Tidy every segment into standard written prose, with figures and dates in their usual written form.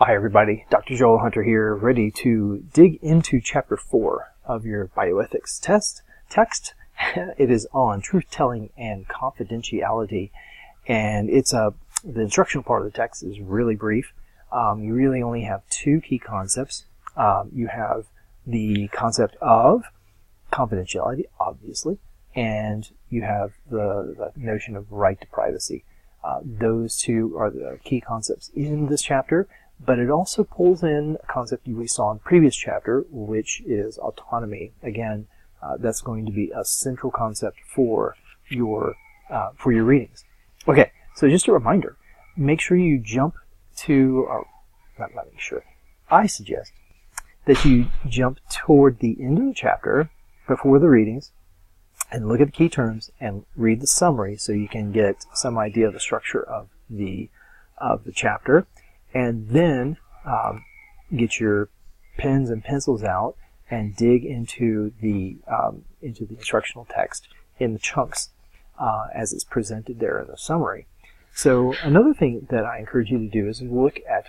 Hi everybody, Dr. Joel Hunter here, ready to dig into Chapter 4 of your Bioethics text. It is on truth-telling and confidentiality, and the instructional part of the text is really brief. You really only have two key concepts. You have the concept of confidentiality, obviously, and you have the notion of right to privacy. Those two are the key concepts in this chapter. But it also pulls in a concept we saw in the previous chapter, which is autonomy. Again, that's going to be a central concept for your readings. Okay, so just a reminder, make sure you jump to, not make sure, I suggest that you jump toward the end of the chapter before the readings and look at the key terms and read the summary so you can get some idea of the structure of the chapter. And then get your pens and pencils out and dig into the instructional text in the chunks as it's presented there in the summary. So another thing that I encourage you to do is look at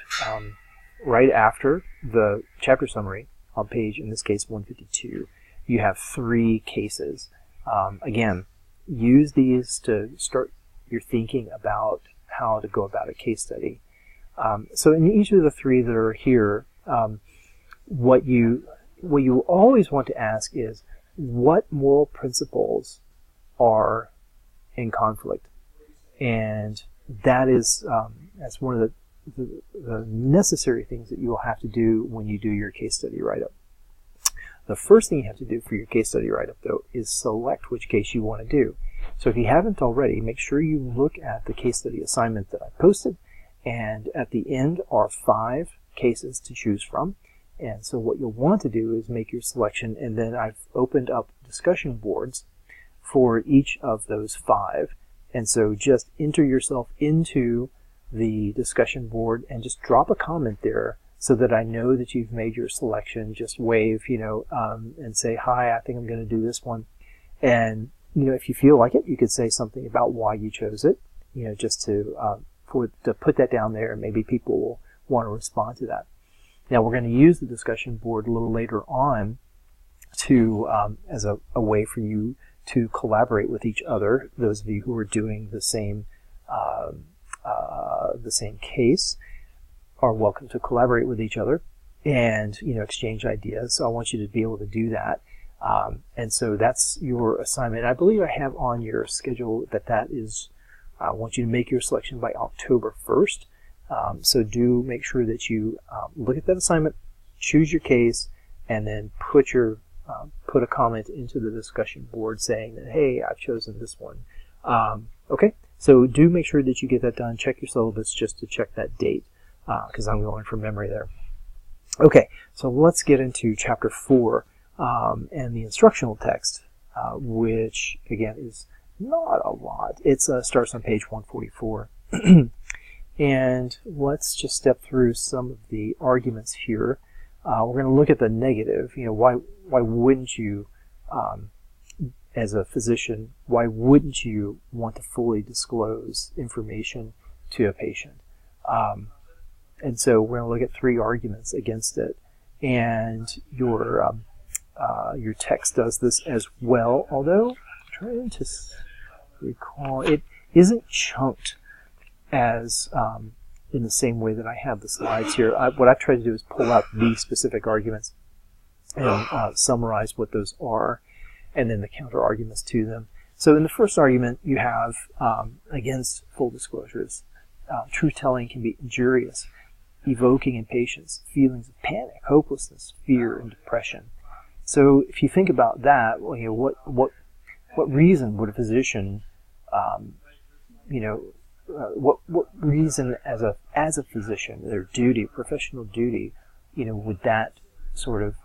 right after the chapter summary on page, in this case 152, you have 3 cases. Again, use these to start your thinking about how to go about a case study. So in each of the 3 that are here, what you always want to ask is, what moral principles are in conflict? And that is that's one of the necessary things that you will have to do when you do your case study write-up. The first thing you have to do for your case study write-up, though, is select which case you want to do. So if you haven't already, make sure you look at the case study assignment that I posted. And at the end are 5 cases to choose from. And so what you'll want to do is make your selection, and then I've opened up discussion boards for each of those 5. And so just enter yourself into the discussion board and just drop a comment there so that I know that you've made your selection. Just wave, and say, hi, I think I'm going to do this one. And, if you feel like it, you could say something about why you chose it, just to put that down there, and maybe people will want to respond to that. Now we're going to use the discussion board a little later on to as a way for you to collaborate with each other. Those of you who are doing the same case are welcome to collaborate with each other and exchange ideas. So I want you to be able to do that. And so that's your assignment. I believe I have on your schedule that is. I want you to make your selection by October 1st. So do make sure that you look at that assignment, choose your case, and then put a comment into the discussion board saying that, hey, I've chosen this one. Okay, so do make sure that you get that done. Check your syllabus just to check that date, because I'm going from memory there. Okay, so let's get into Chapter 4 and the instructional text, which, again, is not a lot. It starts on page 144. And let's just step through some of the arguments here. We're going to look at the negative. Why wouldn't you, as a physician, why wouldn't you want to fully disclose information to a patient? And so we're going to look at 3 arguments against it. And your text does this as well, although I'm trying to recall, it isn't chunked as in the same way that I have the slides here. What I've tried to do is pull out the specific arguments and summarize what those are, and then the counter arguments to them. So in the first argument, you have against full disclosures. Truth-telling can be injurious, evoking in patients feelings of panic, hopelessness, fear, and depression. So if you think about that, what reason would a physician what reason as a physician, their duty, professional duty, would that sort of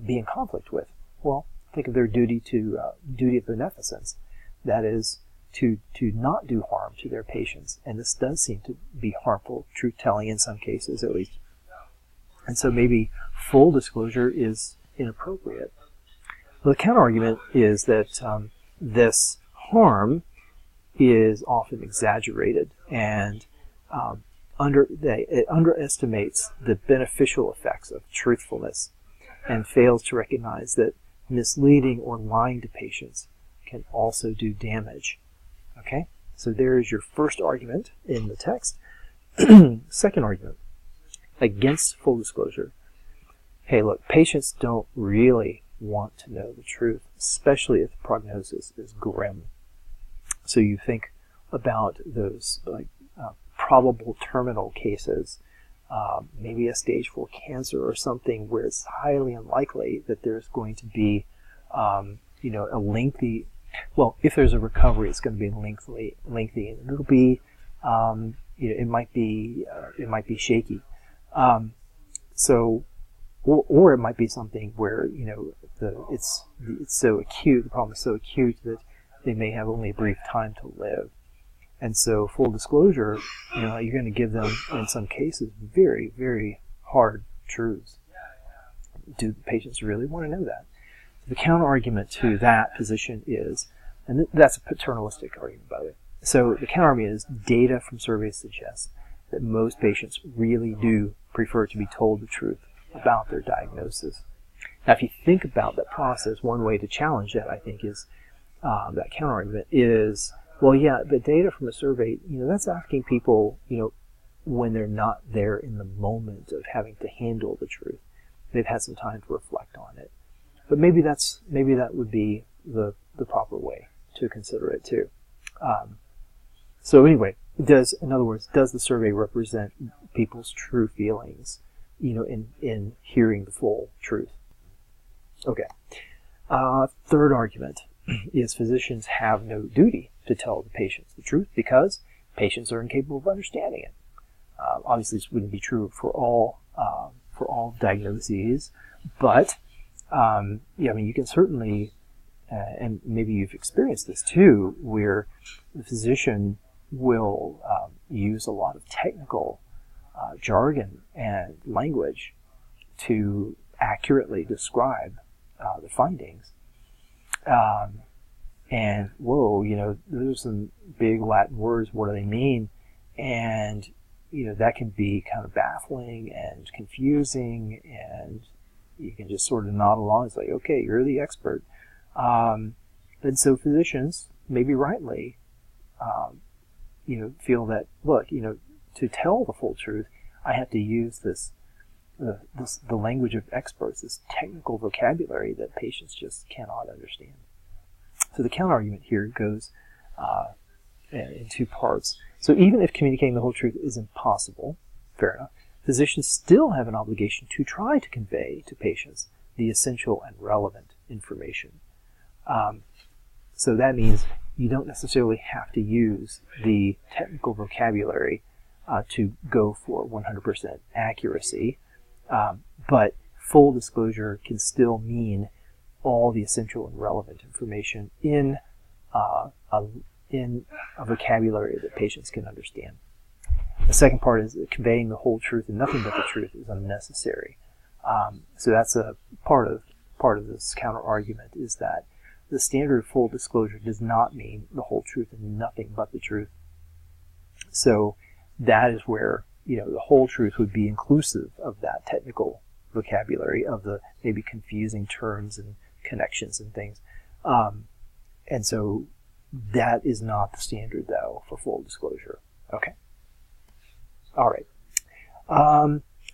be in conflict with? Well, think of their duty of beneficence. That is to not do harm to their patients, and this does seem to be harmful, truth-telling in some cases at least. And so maybe full disclosure is inappropriate. Well, the counter-argument is that this harm is often exaggerated and it underestimates the beneficial effects of truthfulness and fails to recognize that misleading or lying to patients can also do damage. Okay, so there is your first argument in the text. Second argument against full disclosure. Hey, look, patients don't really want to know the truth, especially if the prognosis is grim. So you think about those probable terminal cases, maybe a stage 4 cancer or something where it's highly unlikely that there's going to be, a lengthy. Well, if there's a recovery, it's going to be lengthy, and it'll be, it might be shaky. Or it might be something where it's so acute, the problem is so acute that they may have only a brief time to live. And so full disclosure, you're going to give them, in some cases, very, very hard truths. Do patients really want to know that? The counter-argument to that position is, and that's a paternalistic argument, by the way. So the counter-argument is data from surveys suggests that most patients really do prefer to be told the truth about their diagnosis. Now, if you think about that process, one way to challenge that, I think, is that counter-argument is, well, yeah, but data from a survey, that's asking people, when they're not there in the moment of having to handle the truth. They've had some time to reflect on it. But maybe that would be the proper way to consider it too. So anyway, in other words, does the survey represent people's true feelings, in hearing the full truth? Okay. Third argument is physicians have no duty to tell the patients the truth because patients are incapable of understanding it. Obviously, this wouldn't be true for all diagnoses, but you can certainly, and maybe you've experienced this too, where the physician will use a lot of technical jargon and language to accurately describe the findings. And there's some big Latin words. What do they mean? And that can be kind of baffling and confusing, and you can just sort of nod along. It's like, okay, you're the expert. And so physicians, maybe rightly, feel that, look, to tell the full truth, I have to use the language of experts, this technical vocabulary that patients just cannot understand. So the counter-argument here goes in two parts. So even if communicating the whole truth is impossible, fair enough, physicians still have an obligation to try to convey to patients the essential and relevant information. So that means you don't necessarily have to use the technical vocabulary to go for 100% accuracy, but full disclosure can still mean all the essential and relevant information in a vocabulary that patients can understand. The second part is that conveying the whole truth and nothing but the truth is unnecessary. So that's a part of this counter argument, is that the standard of full disclosure does not mean the whole truth and nothing but the truth. So that is where the whole truth would be inclusive of that technical vocabulary, of the maybe confusing terms and connections and things. And so that is not the standard, though, for full disclosure. Okay. All right.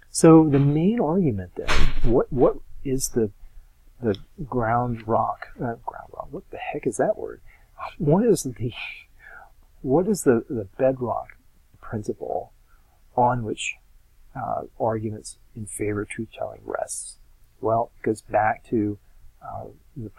So the main argument then, what is the ground rock? What the heck is that word? What is the bedrock principle on which arguments in favor of truth-telling rests? Well, it goes back to the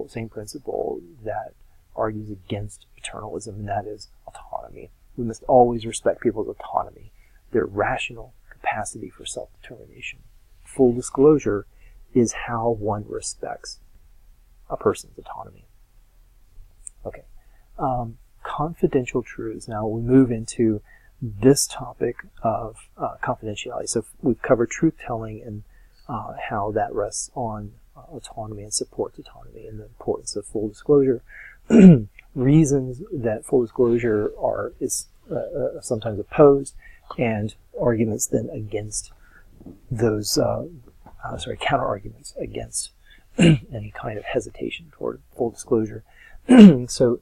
same principle that argues against paternalism, and that is autonomy. We must always respect people's autonomy, their rational capacity for self-determination. Full disclosure is how one respects a person's autonomy. Okay. Confidential truths. Now we move into this topic of confidentiality. So we've covered truth-telling and how that rests on autonomy and supports autonomy, and the importance of full disclosure. Reasons that full disclosure is sometimes opposed, and arguments then against those, counter arguments against any kind of hesitation toward full disclosure. So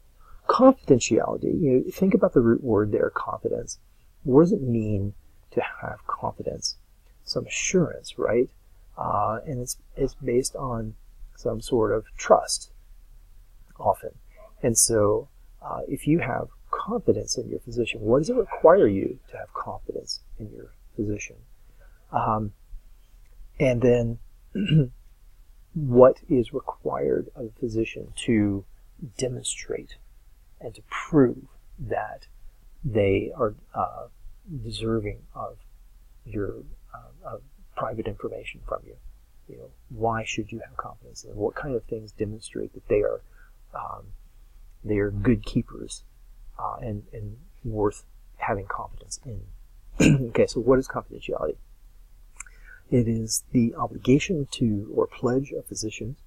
confidentiality, think about the root word there, confidence. What does it mean to have confidence? Some assurance, right? And it's based on some sort of trust, often. And so if you have confidence in your physician, what does it require you to have confidence in your physician? And then what is required of a physician to demonstrate and to prove that they are deserving of your private information from you? Why should you have confidence in them? What kind of things demonstrate that they are good keepers and worth having confidence in? Okay, so what is confidentiality? It is the obligation to or pledge of physicians,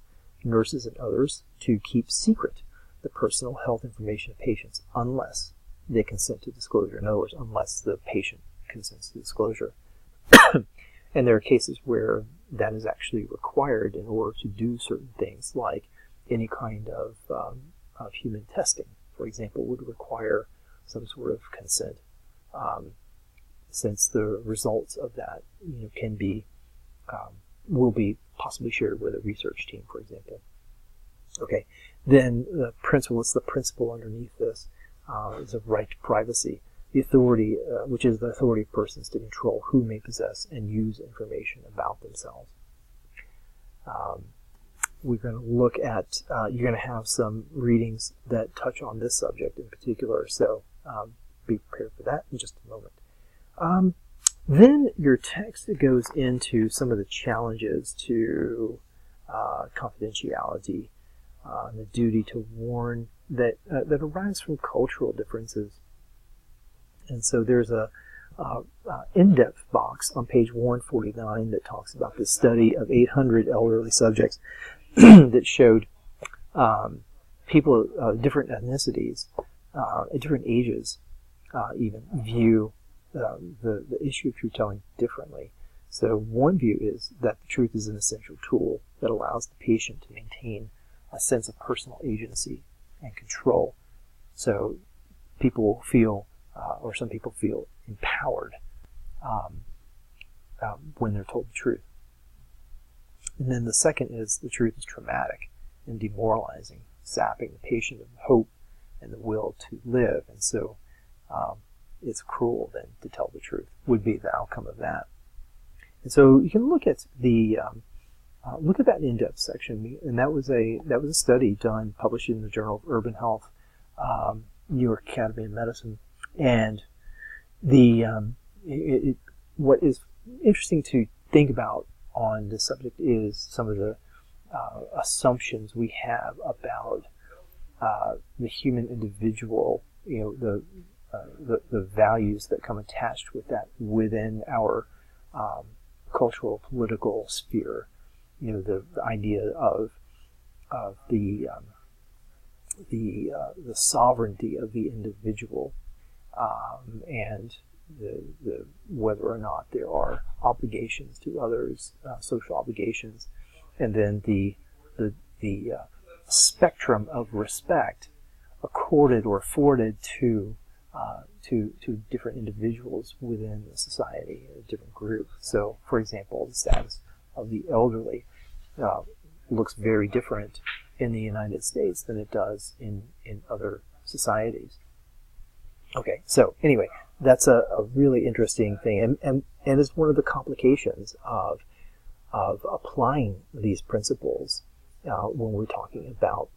nurses, and others to keep secret the personal health information of patients unless they consent to disclosure. In other words, unless the patient consents to disclosure. And there are cases where that is actually required in order to do certain things, like any kind of human testing, for example, would require some sort of consent, since the results of that will be possibly shared with a research team, for example. Okay, then the principle underneath this is a right to privacy. The authority, which is the authority of persons to control who may possess and use information about themselves. We're going to look at, you're going to have some readings that touch on this subject in particular, so be prepared for that in just a moment. Then your text goes into some of the challenges to confidentiality, the duty to warn that arise from cultural differences. And so there's a in-depth box on page 149 that talks about the study of 800 elderly subjects that showed people of different ethnicities, at different ages, even view the issue of truth-telling differently. So one view is that the truth is an essential tool that allows the patient to maintain a sense of personal agency and control. So people feel, or some people feel, empowered when they're told the truth. And then the second is the truth is traumatic and demoralizing, sapping the patient of hope and the will to live. And so it's cruel then to tell the truth, would be the outcome of that. And so you can look at the look at that in-depth section, and that was a study done, published in the Journal of Urban Health, New York Academy of Medicine. And what is interesting to think about on this subject is some of the assumptions we have about the human individual, the values that come attached with that within our cultural, political sphere. The idea of the sovereignty of the individual, and the whether or not there are obligations to others, social obligations, and then the spectrum of respect accorded or afforded to different individuals within the society, a different group. So, for example, the status of the elderly looks very different in the United States than it does in other societies. Okay, so anyway, that's a really interesting thing, and it's one of the complications of applying these principles when we're talking about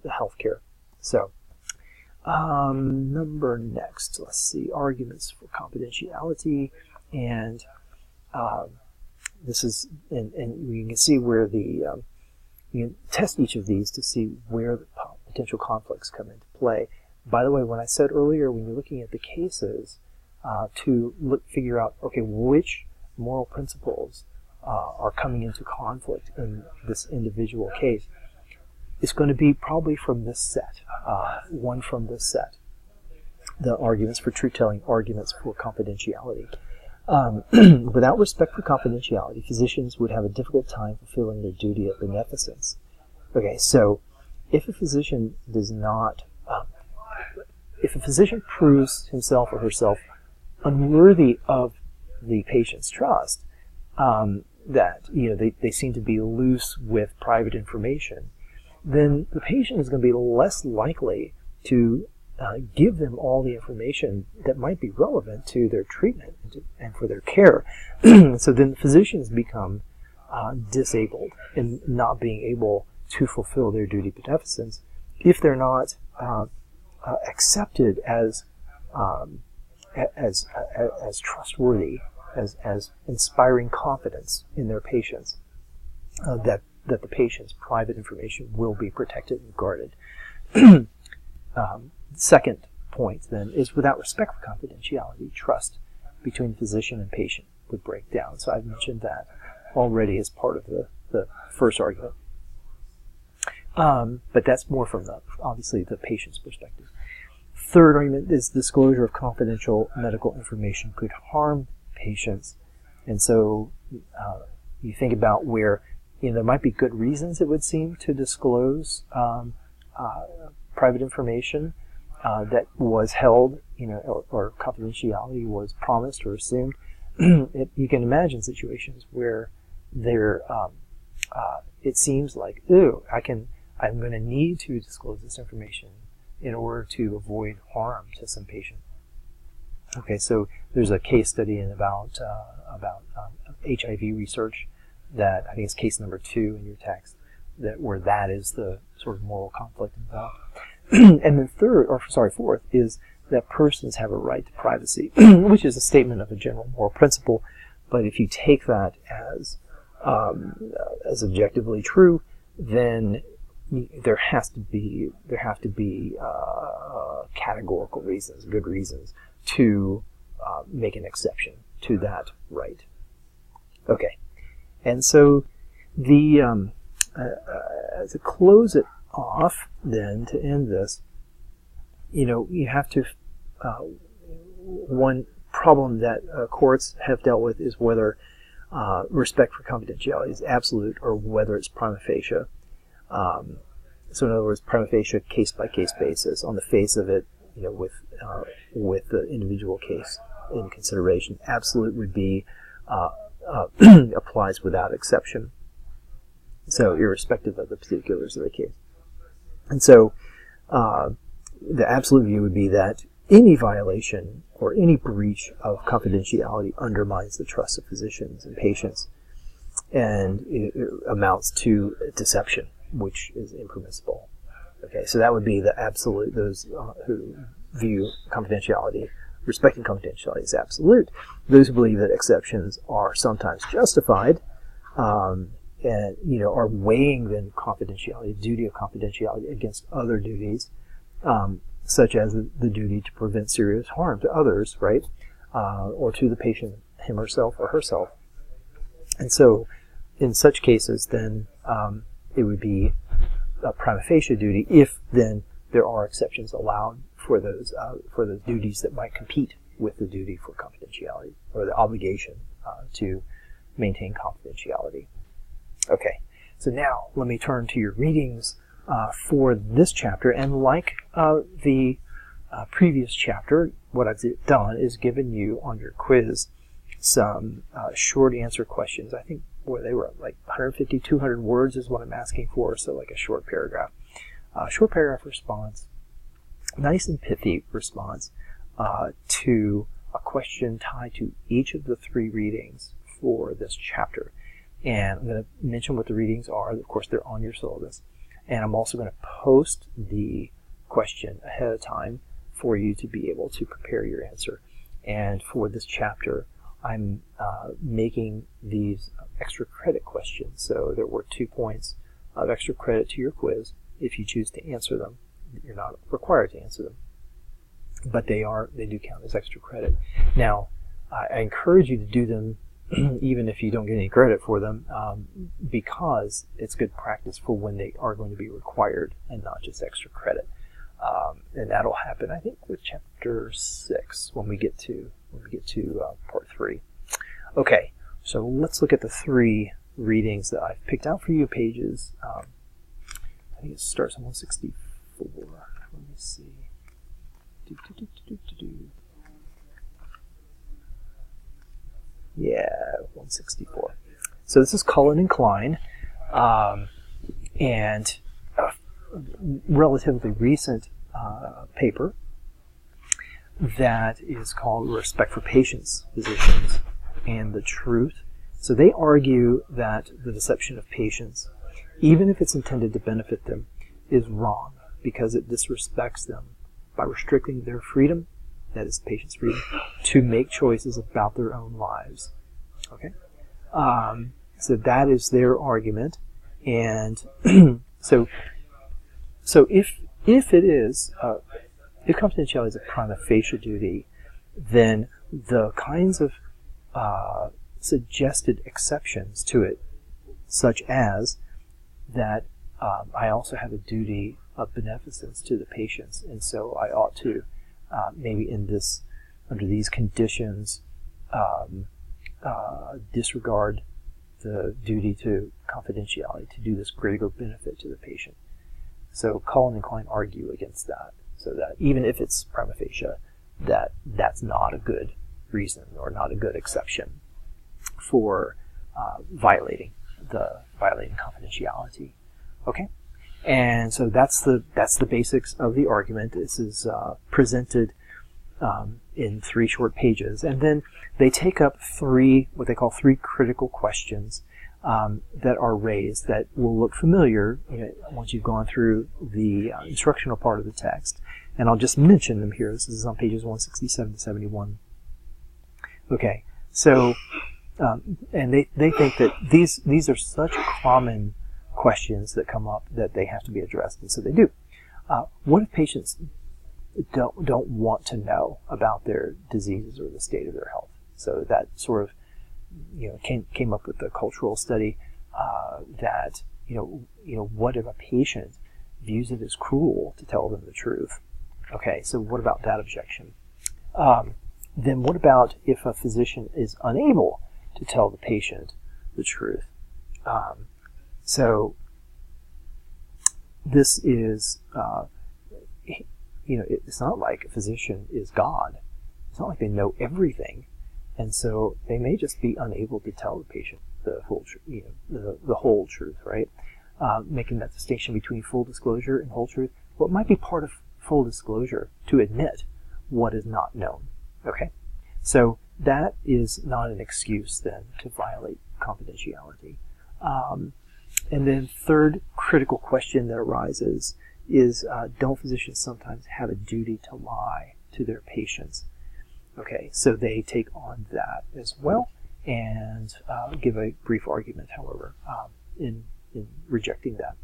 the healthcare. So, next, let's see, arguments for confidentiality, and this is, and you can see where you can test each of these to see where the potential conflicts come into play. By the way, when I said earlier, when you're looking at the cases, to figure out, okay, which moral principles are coming into conflict in this individual case, it's going to be probably from this set, one from this set. the arguments for truth-telling, arguments for confidentiality. Without respect for confidentiality, physicians would have a difficult time fulfilling their duty of beneficence. Okay, so if a physician does not, if a physician proves himself or herself unworthy of the patient's trust, that they seem to be loose with private information, then the patient is going to be less likely to give them all the information that might be relevant to their treatment and for their care. So then physicians become disabled in not being able to fulfill their duty of beneficence if they're not accepted as trustworthy, as inspiring confidence in their patients, that the patient's private information will be protected and guarded. Second point, then, is without respect for confidentiality, trust between physician and patient would break down. So I've mentioned that already as part of the first argument. But that's more from obviously the patient's perspective. Third argument is disclosure of confidential medical information could harm patients. And so you think about where there might be good reasons, it would seem, to disclose private information that was held, or confidentiality was promised or assumed. You can imagine situations where it seems like, I'm going to need to disclose this information in order to avoid harm to some patient. Okay, so there's a case study about HIV research that I think is case number 2 in your text, where that is the sort of moral conflict involved. And then fourth is that persons have a right to privacy, which is a statement of a general moral principle. But if you take that as objectively true, then there have to be categorical reasons, good reasons, to make an exception to that right. Okay, and so to close it off, then, to end this, you have to, one problem that courts have dealt with is whether respect for confidentiality is absolute or whether it's prima facie. So in other words, prima facie, case-by-case basis, on the face of it, with the individual case in consideration. Absolute would be applies without exception, so irrespective of the particulars of the case. And so the absolute view would be that any violation or any breach of confidentiality undermines the trust of physicians and patients, and it amounts to deception, which is impermissible. Okay, so that would be the absolute. Those who view confidentiality, respecting confidentiality, as absolute. Those who believe that exceptions are sometimes justified, and are weighing then confidentiality, duty of confidentiality, against other duties, such as the duty to prevent serious harm to others, right, or to the patient, him herself or herself. And so, in such cases, then it would be a prima facie duty if then there are exceptions allowed for those duties that might compete with the duty for confidentiality or the obligation to maintain confidentiality. Okay, so now let me turn to your readings for this chapter, and like the previous chapter, what I've done is given you on your quiz some short answer questions. I think they were like 150, 200 words is what I'm asking for, so like a short paragraph. Short paragraph response, nice and pithy response to a question tied to each of the 3 readings for this chapter. And I'm going to mention what the readings are. Of course, they're on your syllabus. And I'm also going to post the question ahead of time for you to be able to prepare your answer. And for this chapter, I'm making these extra credit questions. So there were 2 points of extra credit to your quiz if you choose to answer them. You're not required to answer them, but they do count as extra credit. Now, I encourage you to do them even if you don't get any credit for them, because it's good practice for when they are going to be required and not just extra credit. And that'll happen, I think, with chapter 6 when we get to part 3. Okay, so let's look at the 3 readings that I've picked out for you. Pages, I think it starts on 164. Let me see. Yeah, 164. So this is Cullen and Klein, and a relatively recent paper that is called Respect for Patients, Physicians, and the Truth. So they argue that the deception of patients, even if it's intended to benefit them, is wrong because it disrespects them by restricting their freedom, that is patients' freedom, to make choices about their own lives. Okay? So that is their argument. And so if it is, if confidentiality is a prima facie duty, then the kinds of suggested exceptions to it, such as that I also have a duty of beneficence to the patients, and so I ought to maybe under these conditions disregard the duty to confidentiality to do this greater benefit to the patient. So Cullen and Klein argue against that, so that even if it's prima facie, that's not a good reason or not a good exception for violating confidentiality. Okay, and so that's the basics of the argument. This is presented in 3 short pages, and then they take up what they call three critical questions that are raised that will look familiar once you've gone through the instructional part of the text. And I'll just mention them here. This is on pages 167 to 71. Okay, so and they think that these are such common questions that come up that they have to be addressed, and so they do. What if patients don't want to know about their diseases or the state of their health? So that sort of came up with the cultural study that what if a patient views it as cruel to tell them the truth? Okay, so what about that objection? Then what about if a physician is unable to tell the patient the truth? So this is, it's not like a physician is God. It's not like they know everything, and so they may just be unable to tell the patient the whole, the whole truth, right? Making that distinction between full disclosure and whole truth. What might be part of full disclosure to admit what is not known? Okay, so that is not an excuse then to violate confidentiality. And then third critical question that arises is, don't physicians sometimes have a duty to lie to their patients? Okay, so they take on that as well and give a brief argument, however, in rejecting that.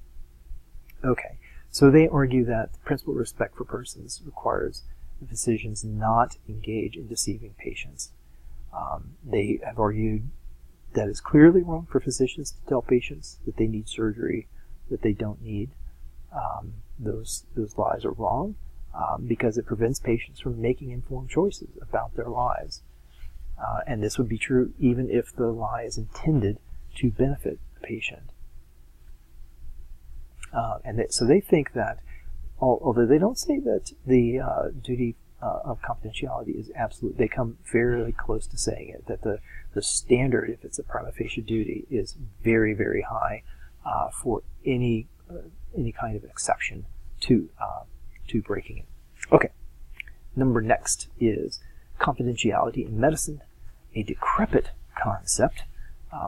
Okay, so they argue that the principle of respect for persons requires physicians not engage in deceiving patients. They have argued that it's clearly wrong for physicians to tell patients that they need surgery that they don't need. Those lies are wrong because it prevents patients from making informed choices about their lives. And this would be true even if the lie is intended to benefit the patient. So they think that, although they don't say that the duty of confidentiality is absolute, they come fairly close to saying it, that the standard, if it's a prima facie duty, is very, very high for any kind of exception to breaking it. Okay, next is Confidentiality in Medicine, a Decrepit Concept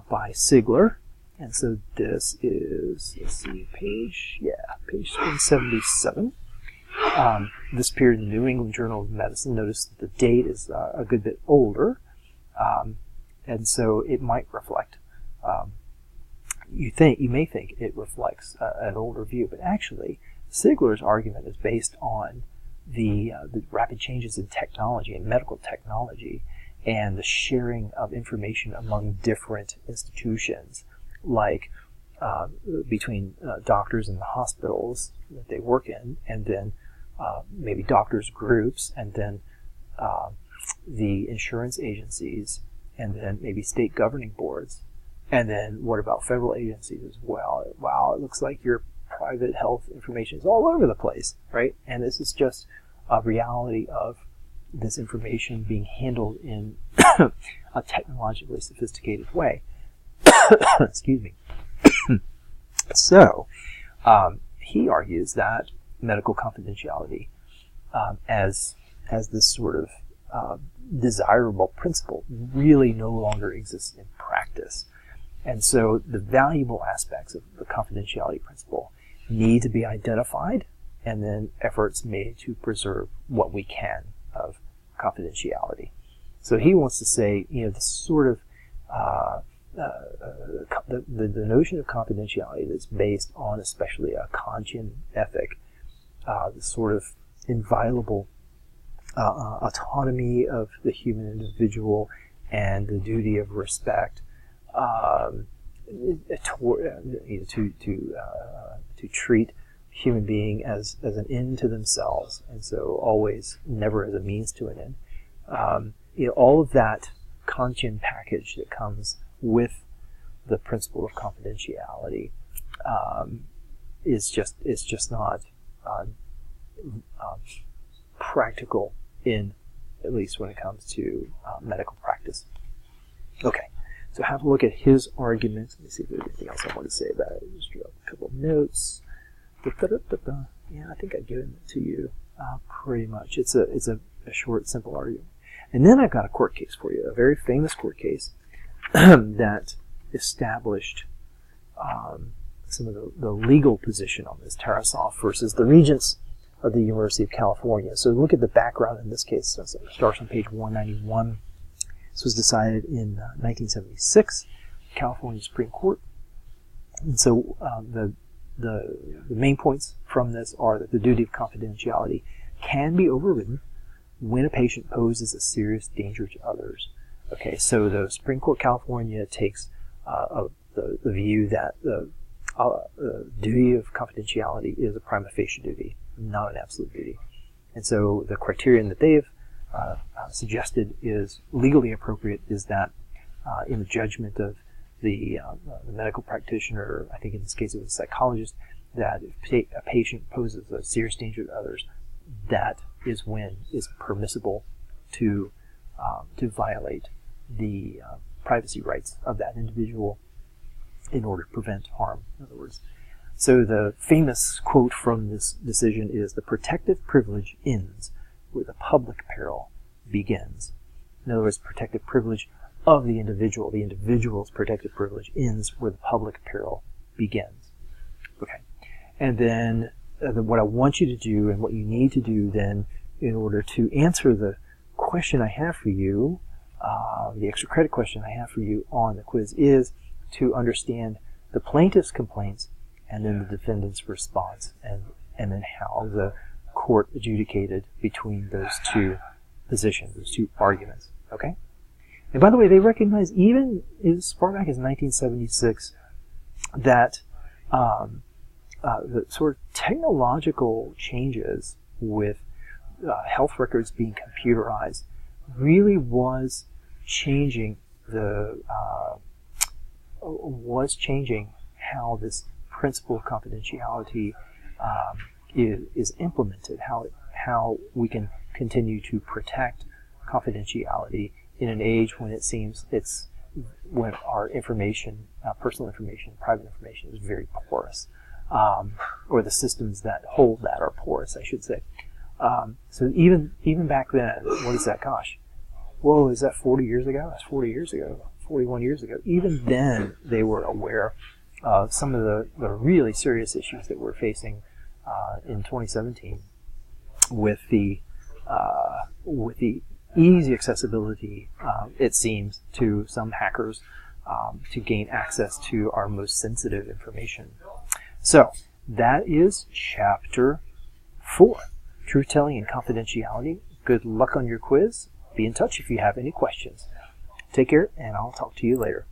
by Sigler. And so this is, let's see, page 177. This appeared in the New England Journal of Medicine. Notice that the date is a good bit older, and so it might reflect. You may think it reflects an older view, but actually, Sigler's argument is based on the rapid changes in technology and medical technology, and the sharing of information among different institutions, like between doctors in the hospitals that they work in, and then maybe doctors' groups, and then the insurance agencies, and then maybe state governing boards, and then what about federal agencies as well? Wow, it looks like your private health information is all over the place, right? And this is just a reality of this information being handled in a technologically sophisticated way. Excuse me. So, he argues that medical confidentiality, as this sort of desirable principle, really no longer exists in practice. And so the valuable aspects of the confidentiality principle need to be identified, and then efforts made to preserve what we can of confidentiality. So he wants to say, this sort of the notion of confidentiality that's based on especially a Kantian ethic, the sort of inviolable autonomy of the human individual and the duty of respect to treat human being as an end to themselves, and so always never as a means to an end. All of that Kantian package that comes with the principle of confidentiality is just not practical, in at least when it comes to medical practice. Okay, so have a look at his arguments. Let me see if there's anything else I want to say about it. Just draw a couple of notes. Yeah, I think I've given it to you pretty much. It's a short, simple argument. And then I've got a court case for you, a very famous court case that established some of the legal position on this, Tarasov versus the Regents of the University of California. So look at the background in this case. So it starts on page 191. This was decided in 1976, California Supreme Court. And so the main points from this are that the duty of confidentiality can be overridden when a patient poses a serious danger to others. Okay, so the Supreme Court of California takes the view that the duty of confidentiality is a prima facie duty, not an absolute duty. And so the criterion that they've suggested is legally appropriate is that in the judgment of the medical practitioner, I think in this case it was a psychologist, that if a patient poses a serious danger to others, that is when it's permissible to violate the privacy rights of that individual in order to prevent harm, in other words. So the famous quote from this decision is, "The protective privilege ends where the public peril begins." In other words, protective privilege of the individual. The individual's protective privilege ends where the public peril begins. Okay. And then what I want you to do, and what you need to do then in order to answer the question I have for you, the extra credit question I have for you on the quiz, is to understand the plaintiff's complaints and then the defendant's response, and then how the court adjudicated between those two positions, those two arguments. Okay? And by the way, they recognize even as far back as 1976 that the sort of technological changes with health records being computerized really was changing how this principle of confidentiality is implemented, how we can continue to protect confidentiality in an age when it seems when our information, personal information, private information is very porous, or the systems that hold that are porous, I should say. So even back then, what is that? Gosh, whoa, is that 40 years ago? That's 40 years ago, 41 years ago. Even then, they were aware of some of the really serious issues that we're facing in 2017 with the easy accessibility, it seems, to some hackers to gain access to our most sensitive information. So that is Chapter 4, Truth-Telling and Confidentiality. Good luck on your quiz. Be in touch if you have any questions. Take care, and I'll talk to you later.